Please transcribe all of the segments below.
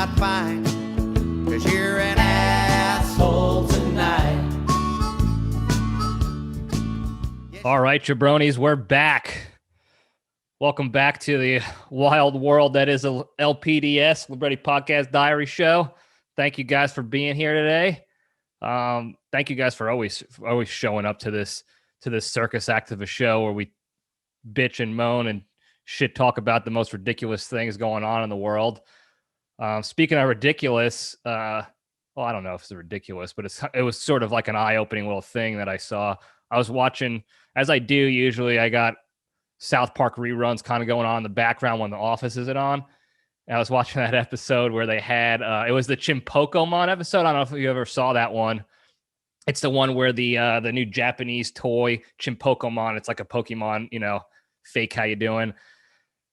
out fine, 'cause you're an asshole tonight. All right, jabronis, we're back. Welcome back to the wild world that is a LPDS, Liberty Podcast Diary Show. Thank you guys for being here today. Thank you guys for always showing up to this circus act of a show where we bitch and moan and shit talk about the most ridiculous things going on in the world. Speaking of ridiculous, well, I don't know if it's ridiculous, but it was sort of like an eye-opening little thing that I saw. I was watching, as I do usually, I got South Park reruns kind of going on in the background when The Office isn't on. And I was watching that episode where they had, it was the Chimpokomon episode. I don't know if you ever saw that one. It's the one where the new Japanese toy Chimpokomon, it's like a Pokemon, fake how you doing.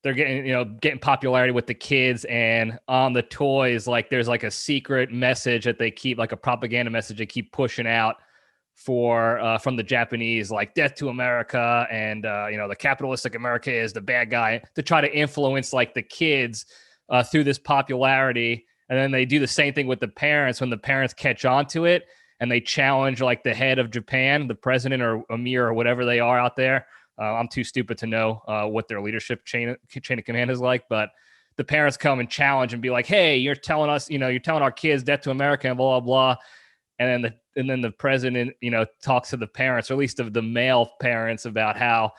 They're getting popularity with the kids, and on the toys, like there's like a secret message that they keep, like a propaganda message they keep pushing out for from the Japanese, like death to America, and the capitalistic America is the bad guy, to try to influence like the kids through this popularity. And then they do the same thing with the parents when the parents catch on to it and they challenge like the head of Japan, the president or emir or whatever they are out there. I'm too stupid to know what their leadership chain of command is like, but the parents come and challenge and be like, hey, you're telling us, you're telling our kids death to America and blah, blah, blah. And then the president, talks to the parents, or at least of the male parents, about how,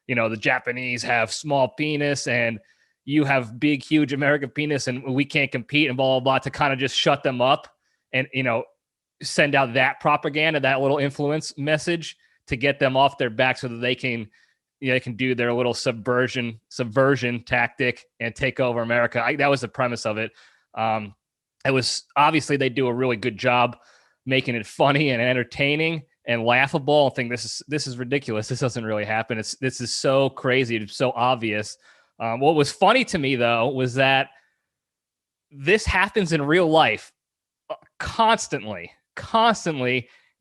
the Japanese have small penis and you have big, huge American penis and we can't compete and blah, blah, blah, to kind of just shut them up and, send out that propaganda, that little influence message to get them off their back so that they can do their little subversion tactic and take over America. That was the premise of it. It was obviously they do a really good job making it funny and entertaining and laughable. I think this is ridiculous. This doesn't really happen. This is so crazy. It's so obvious. What was funny to me though was that this happens in real life constantly,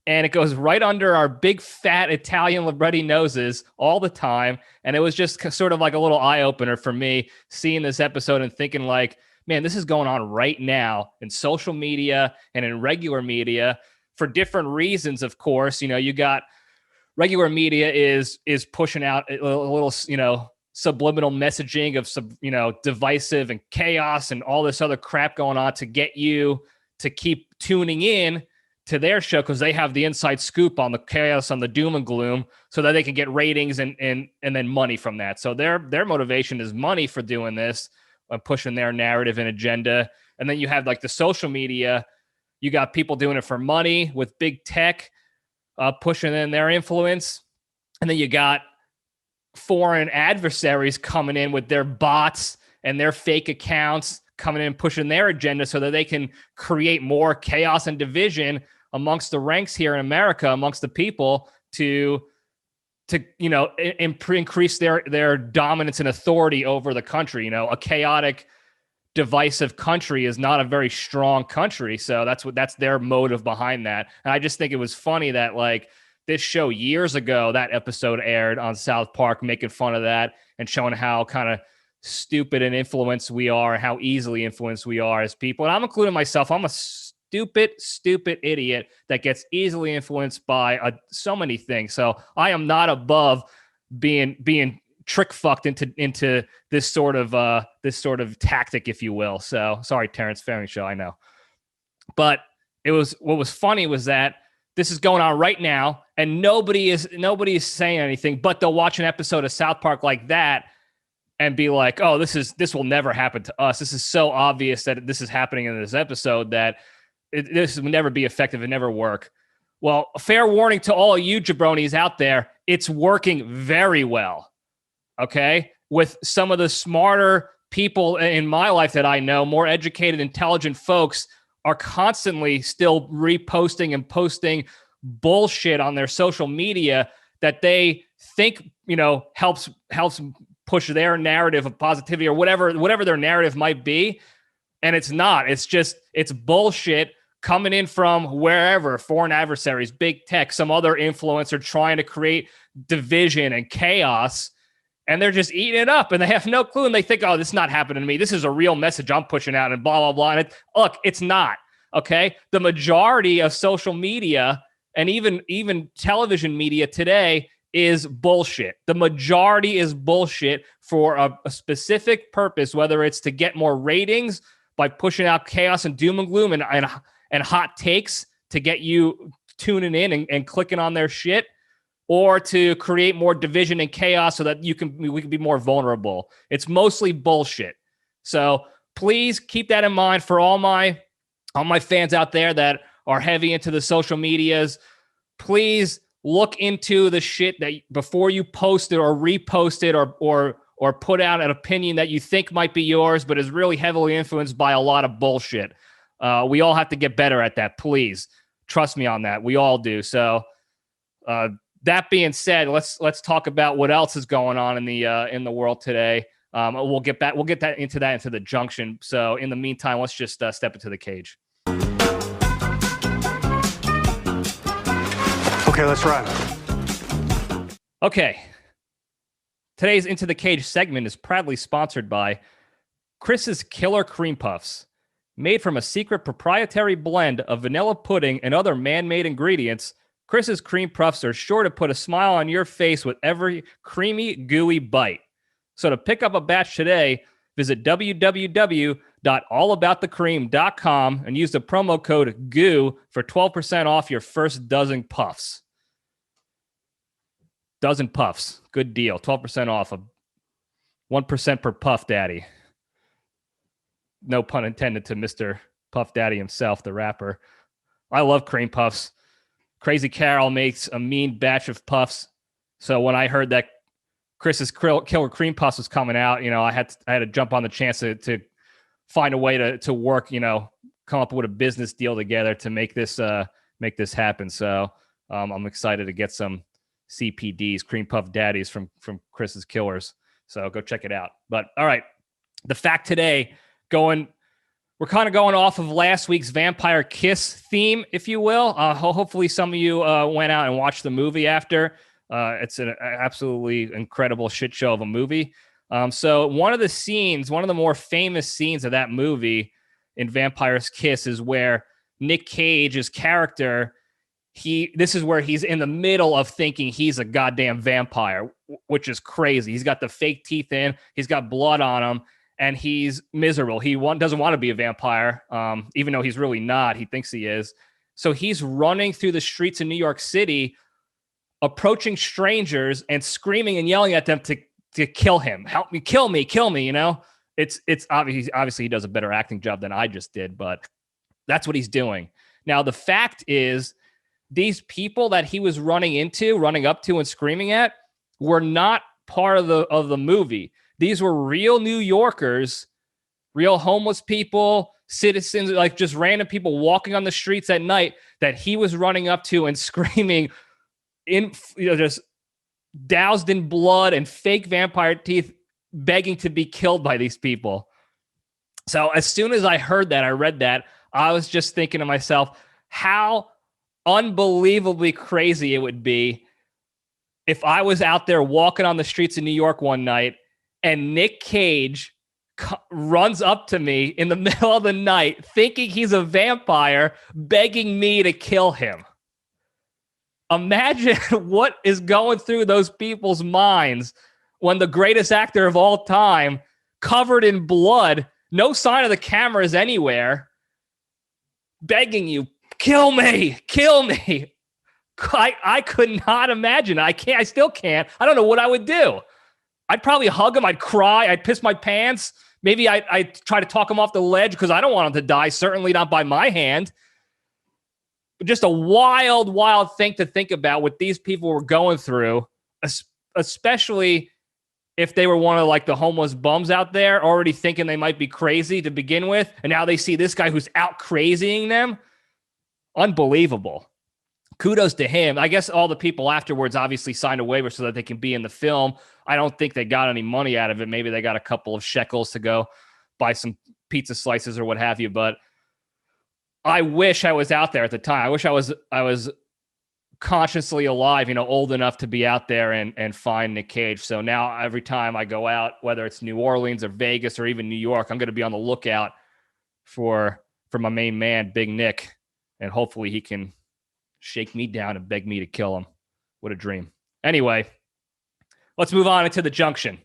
and it goes right under our big fat Italian libretti noses all the time. And it was just sort of like a little eye opener for me seeing this episode and thinking like, man, this is going on right now in social media and in regular media for different reasons. Of course, you got regular media is pushing out a little, subliminal messaging of divisive and chaos and all this other crap going on to get you to keep tuning in to their show because they have the inside scoop on the chaos, on the doom and gloom, so that they can get ratings and then money from that. So their motivation is money for doing this, pushing their narrative and agenda. And then you have like the social media, you got people doing it for money with big tech, pushing in their influence. And then you got foreign adversaries coming in with their bots and their fake accounts coming in, pushing their agenda so that they can create more chaos and division amongst the ranks here in America, amongst the people to increase their dominance and authority over the country. A chaotic, divisive country is not a very strong country. So that's their motive behind that. And I just think it was funny that like this show years ago, that episode aired on South Park, making fun of that and showing how kind of stupid and influenced we are, how easily influenced we are as people. And I'm including myself. I'm a stupid idiot that gets easily influenced by so many things. So I am not above being trick fucked into this sort of tactic, if you will. So sorry, Terrence Fairing Show, I know. But what was funny was that this is going on right now, and nobody is saying anything, but they'll watch an episode of South Park like that and be like, oh, this will never happen to us. This is so obvious that this is happening in this episode that this will never be effective and never work. Well, a fair warning to all you jabronis out there, it's working very well, okay? With some of the smarter people in my life that I know, more educated, intelligent folks are constantly still reposting and posting bullshit on their social media that they think, helps push their narrative of positivity or whatever their narrative might be. And it's not. It's bullshit coming in from wherever, foreign adversaries, big tech, some other influencer trying to create division and chaos and they're just eating it up, and they have no clue, and they think, oh, this is not happening to me. This is a real message I'm pushing out, and blah, blah, blah. And look, it's not, okay? The majority of social media and even television media today is bullshit. The majority is bullshit for a specific purpose, whether it's to get more ratings by pushing out chaos and doom and gloom and hot takes to get you tuning in and clicking on their shit, or to create more division and chaos so that we can be more vulnerable. It's mostly bullshit. So please keep that in mind for all my fans out there that are heavy into the social medias. Please look into the shit that before you post it or repost it or put out an opinion that you think might be yours, but is really heavily influenced by a lot of bullshit. We all have to get better at that. Please trust me on that. We all do. So that being said, let's talk about what else is going on in the world today. We'll get into the junction. So in the meantime, let's just step into the cage. Okay, let's run. Okay. Today's Into the Cage segment is proudly sponsored by Chris's Killer Cream Puffs. Made from a secret proprietary blend of vanilla pudding and other man-made ingredients, Chris's Cream Puffs are sure to put a smile on your face with every creamy, gooey bite. So to pick up a batch today, visit www.allaboutthecream.com and use the promo code GOO for 12% off your first dozen puffs. Dozen puffs. Good deal. 12% off. 1% per puff, daddy. No pun intended to Mr. Puff Daddy himself, the rapper. I love cream puffs. Crazy Carol makes a mean batch of puffs. So when I heard that Chris's Killer Cream Puffs was coming out, I had to jump on the chance to find a way to work, come up with a business deal together to make this happen. So I'm excited to get some CPDs, Cream Puff Daddies from Chris's Killers. So go check it out. But all right, the fact today, we're kind of going off of last week's Vampire Kiss theme, if you will. Hopefully some of you went out and watched the movie after. It's an absolutely incredible shit show of a movie. So one of the more famous scenes of that movie in Vampire's Kiss is where Nick Cage's character, this is where he's in the middle of thinking he's a goddamn vampire, which is crazy. He's got the fake teeth in, he's got blood on him, and he's miserable. He doesn't want to be a vampire, even though he's really not. He thinks he is. So he's running through the streets of New York City, approaching strangers and screaming and yelling at them to kill him. Help me, kill me, kill me, It's obviously he does a better acting job than I just did, but that's what he's doing. Now, the fact is, these people that he was running up to and screaming at were not part of the movie. These were real New Yorkers, real homeless people, citizens, like just random people walking on the streets at night that he was running up to and screaming just doused in blood and fake vampire teeth, begging to be killed by these people. So as soon as I heard that, I read that, I was just thinking to myself, how unbelievably crazy it would be if I was out there walking on the streets of New York one night and Nick Cage runs up to me in the middle of the night thinking he's a vampire, begging me to kill him. Imagine what is going through those people's minds when the greatest actor of all time, covered in blood, no sign of the cameras anywhere, begging you, kill me, kill me. I could not imagine. I still can't. I don't know what I would do. I'd probably hug him. I'd cry. I'd piss my pants. Maybe I'd try to talk him off the ledge because I don't want him to die. Certainly not by my hand. But just a wild, wild thing to think about what these people were going through, especially if they were one of like the homeless bums out there already thinking they might be crazy to begin with. And now they see this guy who's out crazying them. Unbelievable. Kudos to him. I guess all the people afterwards obviously signed a waiver so that they can be in the film. I don't think they got any money out of it. Maybe they got a couple of shekels to go buy some pizza slices or what have you. But I wish I was out there at the time. I wish I was consciously alive, old enough to be out there and find Nick Cage. So now every time I go out, whether it's New Orleans or Vegas or even New York, I'm going to be on the lookout for my main man, Big Nick, and hopefully he can shake me down and beg me to kill him. What a dream. Anyway, let's move on into the junction.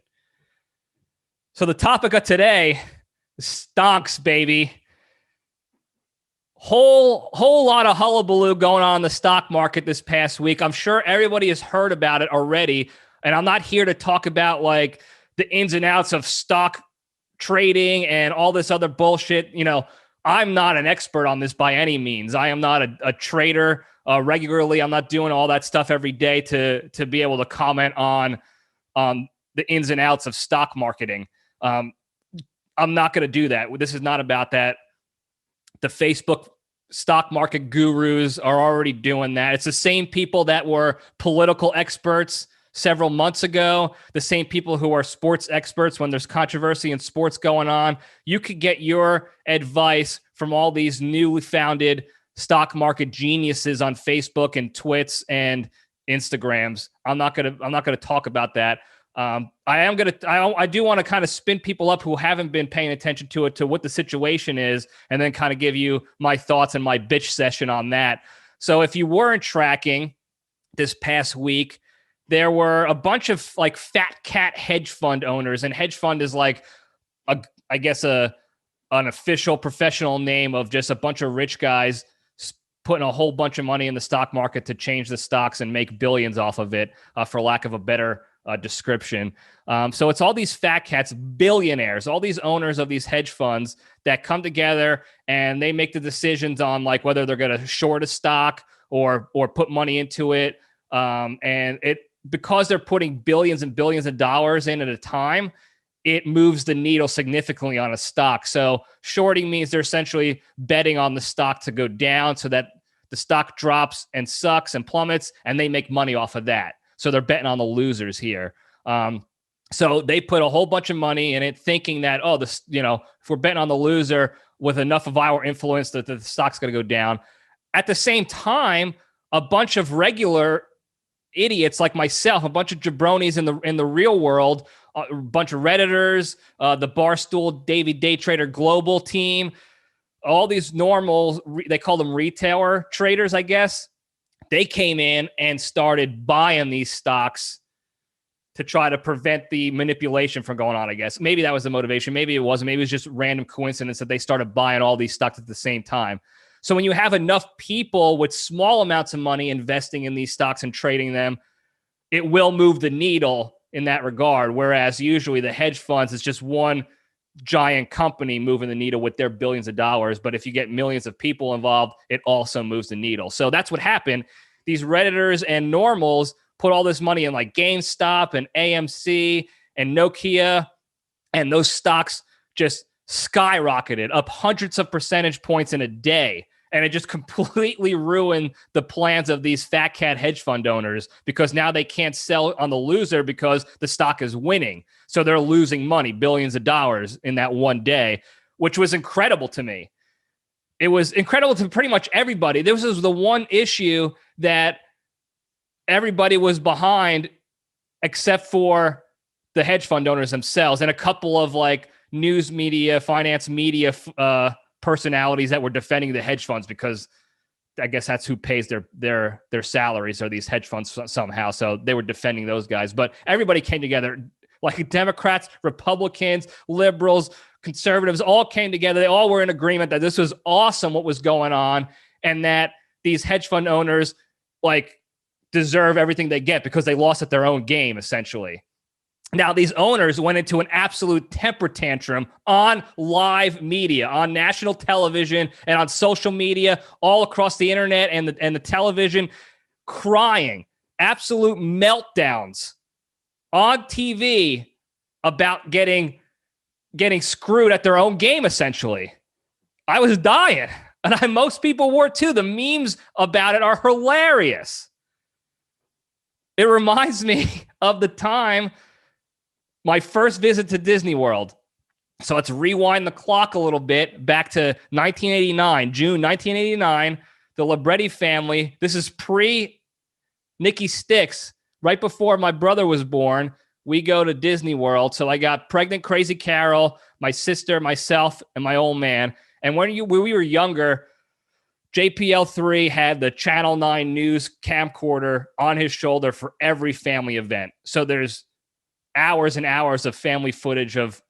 So the topic of today is STONKS, baby. Whole lot of hullabaloo going on in the stock market this past week. I'm sure everybody has heard about it already. And I'm not here to talk about like the ins and outs of stock trading and all this other bullshit. I'm not an expert on this by any means. I am not a trader regularly. I'm not doing all that stuff every day to be able to comment on the ins and outs of stock marketing. I'm not going to do that. This is not about that. The Facebook stock market gurus are already doing that. It's the same people that were political experts several months ago, the same people who are sports experts when there's controversy in sports going on. You could get your advice from all these newly founded stock market geniuses on Facebook and Twits and Instagrams. I'm not gonna talk about that. I do want to kind of spin people up who haven't been paying attention to what the situation is, and then kind of give you my thoughts and my bitch session on that. So if you weren't tracking this past week, there were a bunch of like fat cat hedge fund owners, and hedge fund is like an official professional name of just a bunch of rich guys putting a whole bunch of money in the stock market to change the stocks and make billions off of it, for lack of a better description. So it's all these fat cats, billionaires, all these owners of these hedge funds that come together and they make the decisions on like whether they're going to short a stock or put money into it. And because they're putting billions and billions of dollars in at a time, it moves the needle significantly on a stock. So shorting means they're essentially betting on the stock to go down so that the stock drops and sucks and plummets, and they make money off of that. So they're betting on the losers here. So they put a whole bunch of money in it, thinking that, if we're betting on the loser with enough of our influence that the stock's going to go down. At the same time, a bunch of regular idiots like myself, a bunch of jabronis in the real world, a bunch of Redditors, the Barstool Daily Day Trader Global team, all these normals, they call them retailer traders, I guess. They came in and started buying these stocks to try to prevent the manipulation from going on, I guess. Maybe that was the motivation. Maybe it wasn't. Maybe it was just random coincidence that they started buying all these stocks at the same time. So when you have enough people with small amounts of money investing in these stocks and trading them, it will move the needle in that regard. Whereas usually the hedge funds, it's just one giant company moving the needle with their billions of dollars. But if you get millions of people involved, it also moves the needle. So that's what happened. These Redditors and normals put all this money in like GameStop and AMC and Nokia, and those stocks just skyrocketed up hundreds of percentage points in a day. And it just completely ruined the plans of these fat cat hedge fund owners, because now they can't sell on the loser because the stock is winning. So they're losing money, billions of dollars in that one day, which was incredible to me. It was incredible to pretty much everybody. This was the one issue that everybody was behind except for the hedge fund owners themselves and a couple of like news media, finance media personalities that were defending the hedge funds, because I guess that's who pays their salaries, are these hedge funds somehow. So they were defending those guys. But everybody came together, like Democrats, Republicans, liberals, conservatives, all came together. They all were in agreement that this was awesome what was going on, and that these hedge fund owners like deserve everything they get because they lost at their own game, essentially. Now, these owners went into an absolute temper tantrum on live media, on national television and on social media, all across the internet and the television, crying, absolute meltdowns on TV about getting screwed at their own game, essentially. I was dying, and most people were too. The memes about it are hilarious. It reminds me of the time my first visit to Disney World. So let's rewind the clock a little bit back to 1989, June 1989. The Libretti family, this is pre Nikki Sticks, right before my brother was born, we go to Disney World. So I got pregnant Crazy Carol, my sister, myself, and my old man. And when we were younger, JPL3 had the Channel 9 News camcorder on his shoulder for every family event. So there's hours and hours of family footage of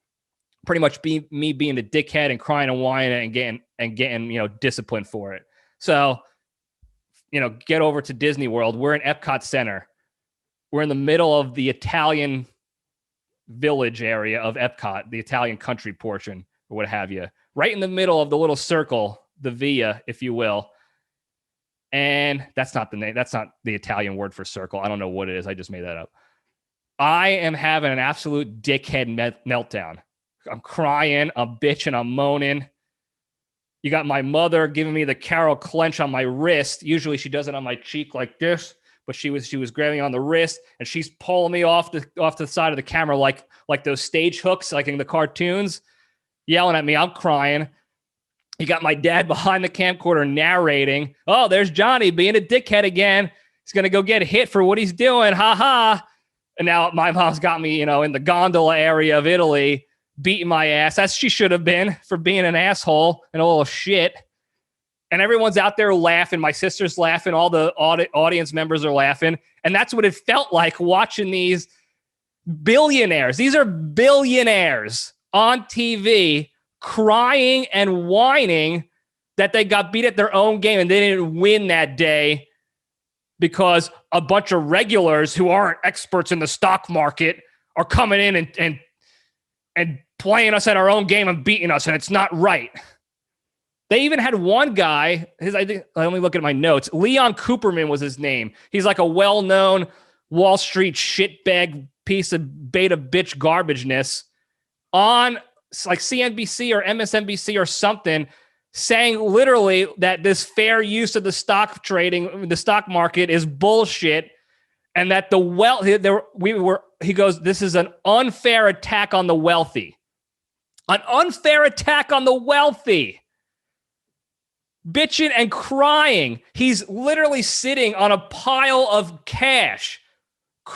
pretty much me being a dickhead and crying and whining and getting disciplined for it. So, get over to Disney World. We're in Epcot Center. We're in the middle of the Italian village area of Epcot, the Italian country portion or what have you, right in the middle of the little circle, the via, if you will. And that's not the name. That's not the Italian word for circle. I don't know what it is. I just made that up. I am having an absolute dickhead meltdown. I'm crying, I'm bitching, I'm moaning. You got my mother giving me the Carol clench on my wrist. Usually she does it on my cheek like this, but she was grabbing on the wrist, and she's pulling me off the side of the camera like those stage hooks, like in the cartoons, yelling at me. I'm crying. You got my dad behind the camcorder narrating. Oh, there's Johnny being a dickhead again. He's gonna go get hit for what he's doing. Ha ha. And now my mom's got me, in the gondola area of Italy, beating my ass, as she should have been, for being an asshole and a little shit. And everyone's out there laughing. My sister's laughing. All the audience members are laughing. And that's what it felt like watching these billionaires. These are billionaires on TV crying and whining that they got beat at their own game and they didn't win that day because a bunch of regulars who aren't experts in the stock market are coming in and playing us at our own game and beating us, and it's not right. They even had one guy, let me look at my notes. Leon Cooperman was his name. He's like a well-known Wall Street shitbag piece of beta bitch garbageness on like CNBC or MSNBC or something, saying literally that this fair use of the stock market is bullshit, and that he goes, this is an unfair attack on the wealthy. An unfair attack on the wealthy. Bitching and crying. He's literally sitting on a pile of cash,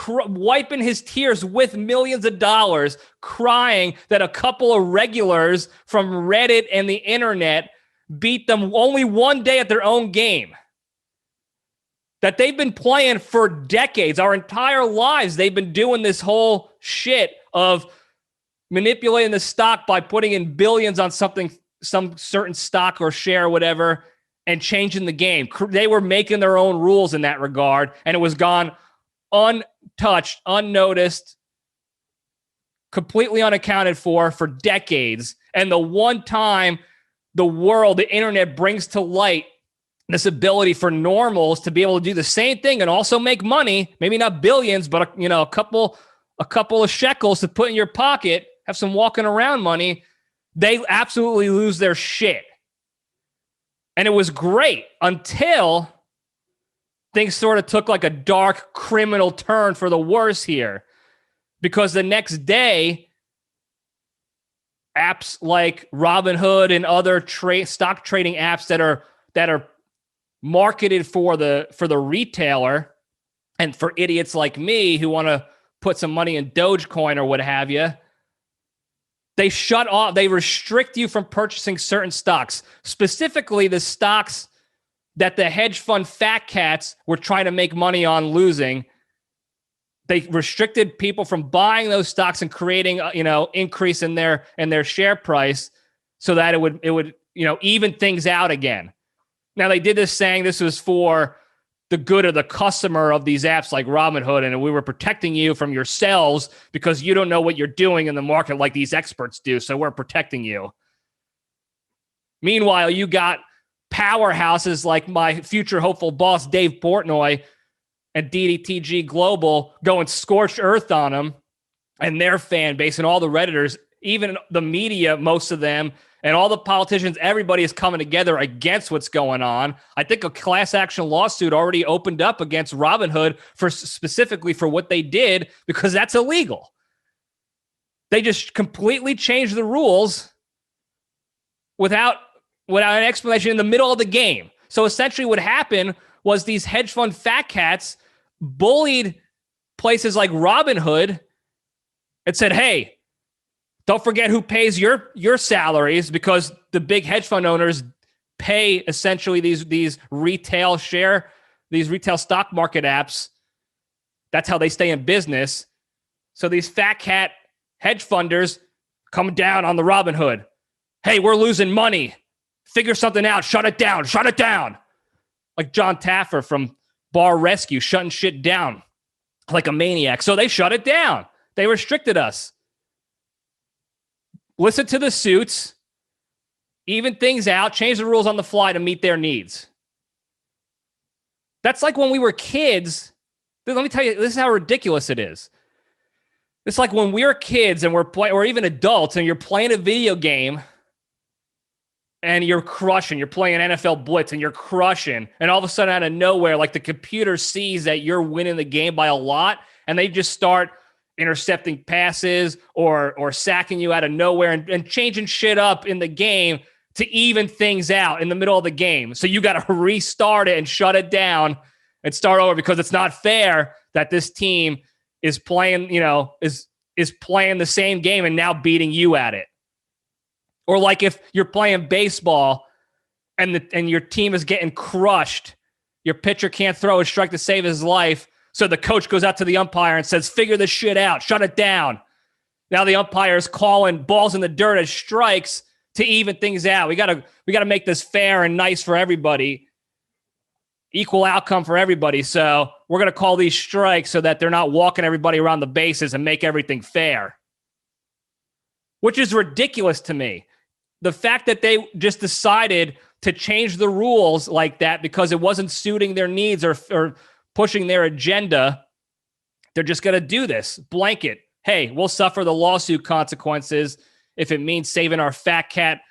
wiping his tears with millions of dollars, crying that a couple of regulars from Reddit and the internet beat them only one day at their own game. That they've been playing for decades, our entire lives. They've been doing this whole shit of manipulating the stock by putting in billions on some certain stock or share or whatever, and changing the game. They were making their own rules in that regard, and it was gone untouched, unnoticed, completely unaccounted for decades. And the one time the internet brings to light this ability for normals to be able to do the same thing and also make money, maybe not billions, but a couple of shekels to put in your pocket, have some walking around money, they absolutely lose their shit. And it was great until things sort of took like a dark criminal turn for the worse here. Because the next day, apps like Robinhood and other stock trading apps that are marketed for the retailer and for idiots like me who want to put some money in Dogecoin or what have you, they restrict you from purchasing certain stocks, specifically the stocks that the hedge fund fat cats were trying to make money on losing. They restricted people from buying those stocks and creating, increase in their share price so that it would even things out again. Now, they did this saying this was for the good of the customer of these apps like Robinhood, and we were protecting you from yourselves because you don't know what you're doing in the market like these experts do, so we're protecting you. Meanwhile, you got powerhouses like my future hopeful boss, Dave Portnoy, and DDTG Global going scorched earth on them and their fan base and all the Redditors, even the media, most of them, and all the politicians, everybody is coming together against what's going on. I think a class action lawsuit already opened up against Robinhood specifically for what they did, because that's illegal. They just completely changed the rules without an explanation in the middle of the game. So essentially what happened was these hedge fund fat cats bullied places like Robinhood and said, hey, don't forget who pays your salaries, because the big hedge fund owners pay essentially these retail stock market apps. That's how they stay in business. So these fat cat hedge funders come down on the Robinhood. Hey, we're losing money. Figure something out. Shut it down. Shut it down. Like John Taffer from Bar Rescue, shutting shit down like a maniac. So they shut it down. They restricted us. Listen to the suits, even things out, change the rules on the fly to meet their needs. That's like when we were kids. Let me tell you, this is how ridiculous it is. It's like when we were kids and or even adults, and you're playing a video game and you're crushing. You're playing NFL Blitz and you're crushing. And all of a sudden, out of nowhere, like the computer sees that you're winning the game by a lot, and they just start intercepting passes or sacking you out of nowhere and changing shit up in the game to even things out in the middle of the game. So you got to restart it and shut it down and start over, because it's not fair that this team is playing, is playing the same game and now beating you at it. Or like if you're playing baseball and your team is getting crushed, your pitcher can't throw a strike to save his life, so the coach goes out to the umpire and says, figure this shit out, shut it down. Now the umpire is calling balls in the dirt as strikes to even things out. We gotta make this fair and nice for everybody. Equal outcome for everybody. So we're going to call these strikes so that they're not walking everybody around the bases and make everything fair. Which is ridiculous to me. The fact that they just decided to change the rules like that because it wasn't suiting their needs or pushing their agenda, they're just going to do this. Blanket. Hey, we'll suffer the lawsuit consequences if it means saving our fat cat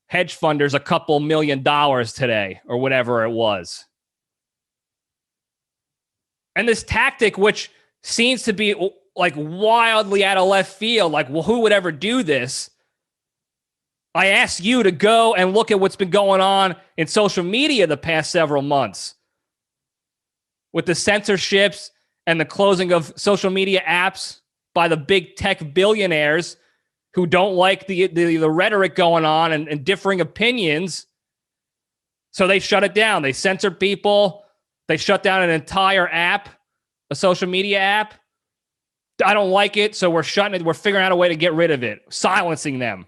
hedge funders a couple $1 million today or whatever it was. And this tactic, which seems to be like wildly out of left field, like, well, who would ever do this? I ask you to go and look at what's been going on in social media the past several months with the censorships and the closing of social media apps by the big tech billionaires who don't like the rhetoric going on and differing opinions. So they shut it down. They censor people. They shut down an entire app, a social media app. I don't like it, so we're shutting it. We're figuring out a way to get rid of it, silencing them,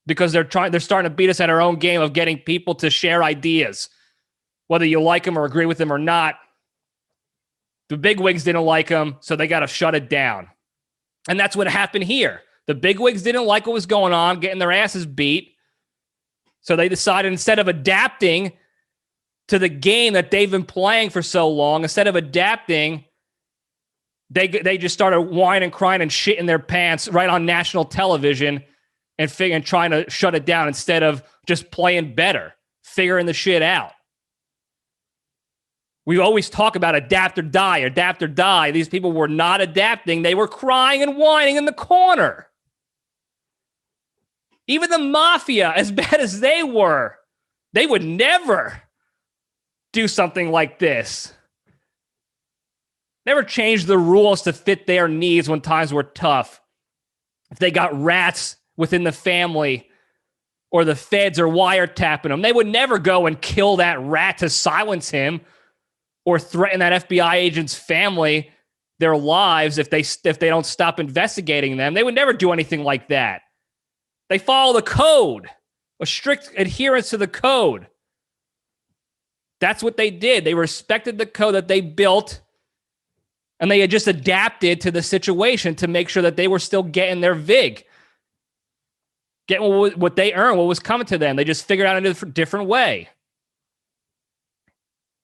because they're starting to beat us at our own game of getting people to share ideas, whether you like them or agree with them or not. The bigwigs didn't like them, so they got to shut it down. And that's what happened here. The bigwigs didn't like what was going on, getting their asses beat. So they decided, instead of adapting to the game that they've been playing for so long, instead of adapting, they just started whining, crying, and shitting their pants right on national television and trying to shut it down instead of just playing better, figuring the shit out. We always talk about adapt or die, adapt or die. These people were not adapting. They were crying and whining in the corner. Even the mafia, as bad as they were, they would never do something like this. Never change the rules to fit their needs when times were tough. If they got rats within the family or the feds are wiretapping them, they would never go and kill that rat to silence him or threaten that FBI agent's family, their lives, if they don't stop investigating them. They would never do anything like that. They follow the code, a strict adherence to the code. That's what they did. They respected the code that they built, and they had just adapted to the situation to make sure that they were still getting their VIG, getting what they earned, what was coming to them. They just figured out a different way.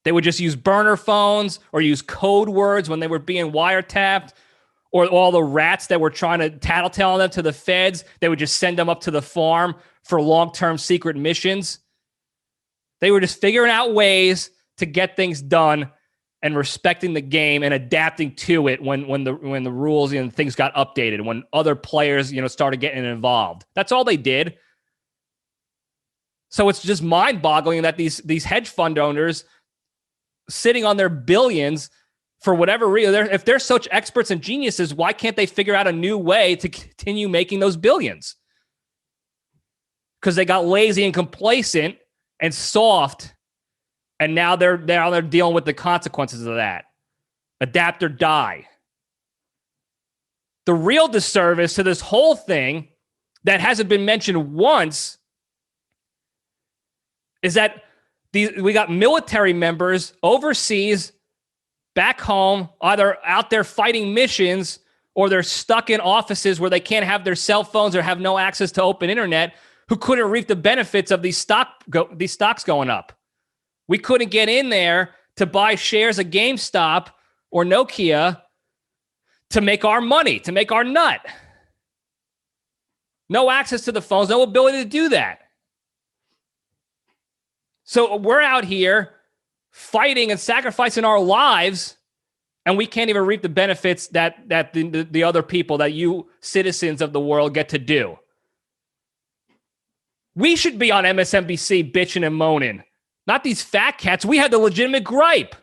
They would just use burner phones or use code words when they were being wiretapped, or all the rats that were trying to tattletale them to the feds. They would just send them up to the farm for long-term secret missions. They were just figuring out ways to get things done and respecting the game and adapting to it when the rules and things got updated, when other players started getting involved. That's all they did. So it's just mind-boggling that these hedge fund owners sitting on their billions for whatever reason, if they're such experts and geniuses, why can't they figure out a new way to continue making those billions? Because they got lazy and complacent and soft, and now they're dealing with the consequences of that. Adapt or die. The real disservice to this whole thing that hasn't been mentioned once is that we got military members overseas, back home, either out there fighting missions or they're stuck in offices where they can't have their cell phones or have no access to open internet, who couldn't reap the benefits of these stocks going up. We couldn't get in there to buy shares of GameStop or Nokia to make our money, to make our nut. No access to the phones, no ability to do that. So we're out here fighting and sacrificing our lives, and we can't even reap the benefits that the other people, that you citizens of the world, get to do. We should be on MSNBC bitching and moaning, not these fat cats. We had the legitimate gripe.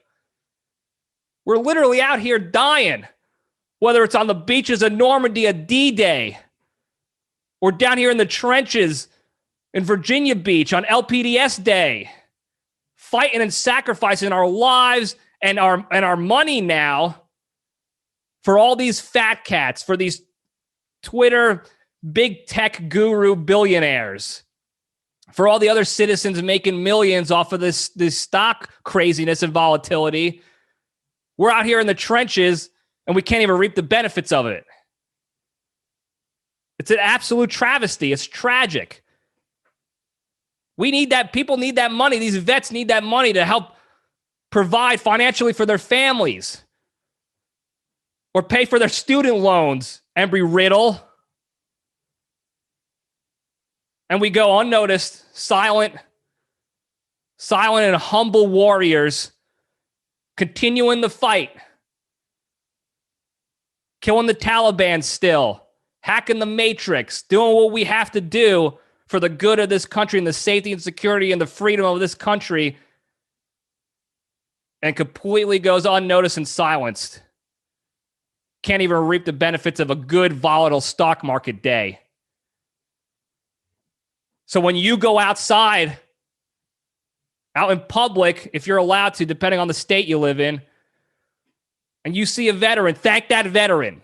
We're literally out here dying, whether it's on the beaches of Normandy at D-Day or down here in the trenches in Virginia Beach on LPDS Day, fighting and sacrificing our lives and our money now for all these fat cats, for these Twitter big tech guru billionaires, for all the other citizens making millions off of this stock craziness and volatility. We're out here in the trenches and we can't even reap the benefits of it. It's an absolute travesty. It's tragic. We need that. People need that money. These vets need that money to help provide financially for their families or pay for their student loans, Embry-Riddle. And we go unnoticed, silent and humble warriors, continuing the fight, killing the Taliban still, hacking the matrix, doing what we have to do for the good of this country and the safety and security and the freedom of this country, and completely goes unnoticed and silenced. Can't even reap the benefits of a good, volatile stock market day. So when you go outside, out in public, if you're allowed to, depending on the state you live in, and you see a veteran, thank that veteran.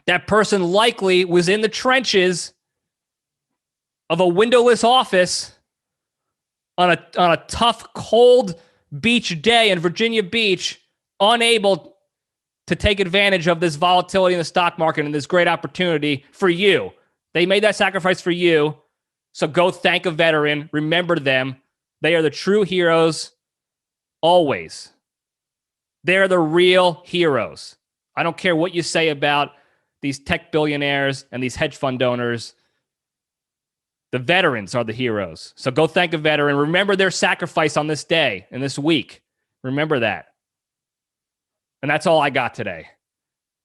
That person likely was in the trenches of a windowless office on a tough, cold beach day in Virginia Beach, unable to take advantage of this volatility in the stock market and this great opportunity for you. They made that sacrifice for you. So go thank a veteran. Remember them. They are the true heroes always. They're the real heroes. I don't care what you say about these tech billionaires and these hedge fund owners. The veterans are the heroes. So go thank a veteran. Remember their sacrifice on this day and this week. Remember that. And that's all I got today.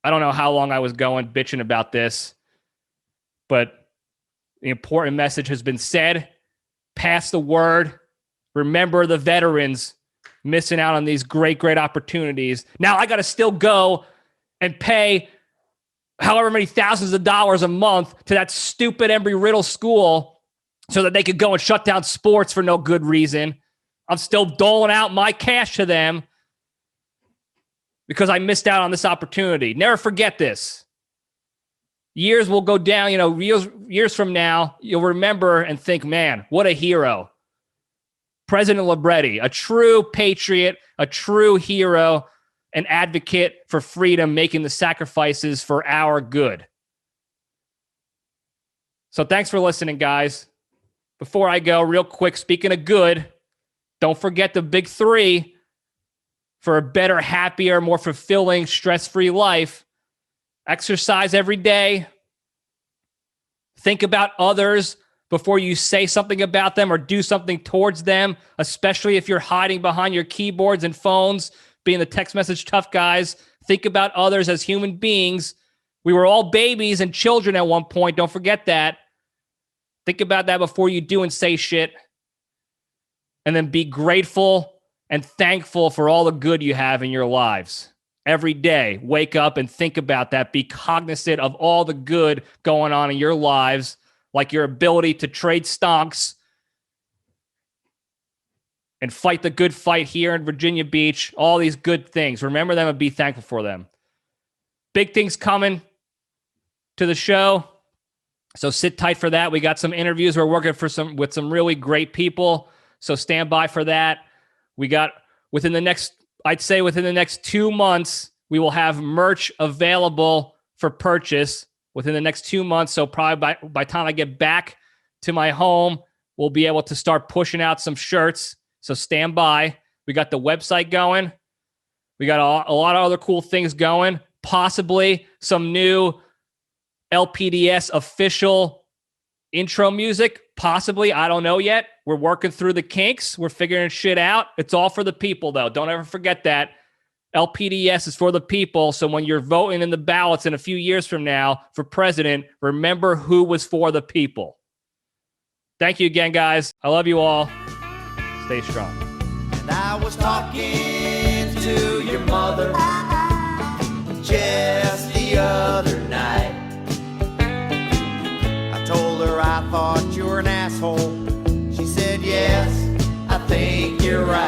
I don't know how long I was going bitching about this, but the important message has been said. Pass the word. Remember the veterans missing out on these great, great opportunities. Now I got to still go and pay however many thousands of dollars a month to that stupid Embry-Riddle school so that they could go and shut down sports for no good reason. I'm still doling out my cash to them because I missed out on this opportunity. Never forget this. Years will go down, years from now, you'll remember and think, man, what a hero. President Libretti, a true patriot, a true hero, an advocate for freedom, making the sacrifices for our good. So thanks for listening, guys. Before I go, real quick, speaking of good, don't forget the big three for a better, happier, more fulfilling, stress-free life. Exercise every day. Think about others before you say something about them or do something towards them, especially if you're hiding behind your keyboards and phones, being the text message tough guys. Think about others as human beings. We were all babies and children at one point. Don't forget that. Think about that before you do and say shit. And then be grateful and thankful for all the good you have in your lives. every day. Wake up and think about that. Be cognizant of all the good going on in your lives, like your ability to trade stonks and fight the good fight here in Virginia Beach. All these good things. Remember them and be thankful for them. Big things coming to the show, so sit tight for that. We got some interviews. We're working with some really great people, so stand by for that. We got within the next 2 months, we will have merch available for purchase within the next 2 months. So probably by the time I get back to my home, we'll be able to start pushing out some shirts. So stand by. We got the website going. We got a lot of other cool things going. Possibly some new LPDS official intro music. Possibly. I don't know yet. We're working through the kinks. We're figuring shit out. It's all for the people, though. Don't ever forget that. LPDS is for the people. So when you're voting in the ballots in a few years from now for president, remember who was for the people. Thank you again, guys. I love you all. Stay strong. And I was talking to your mother just the other night. I told her I thought you were an asshole. She said, yes, I think you're right.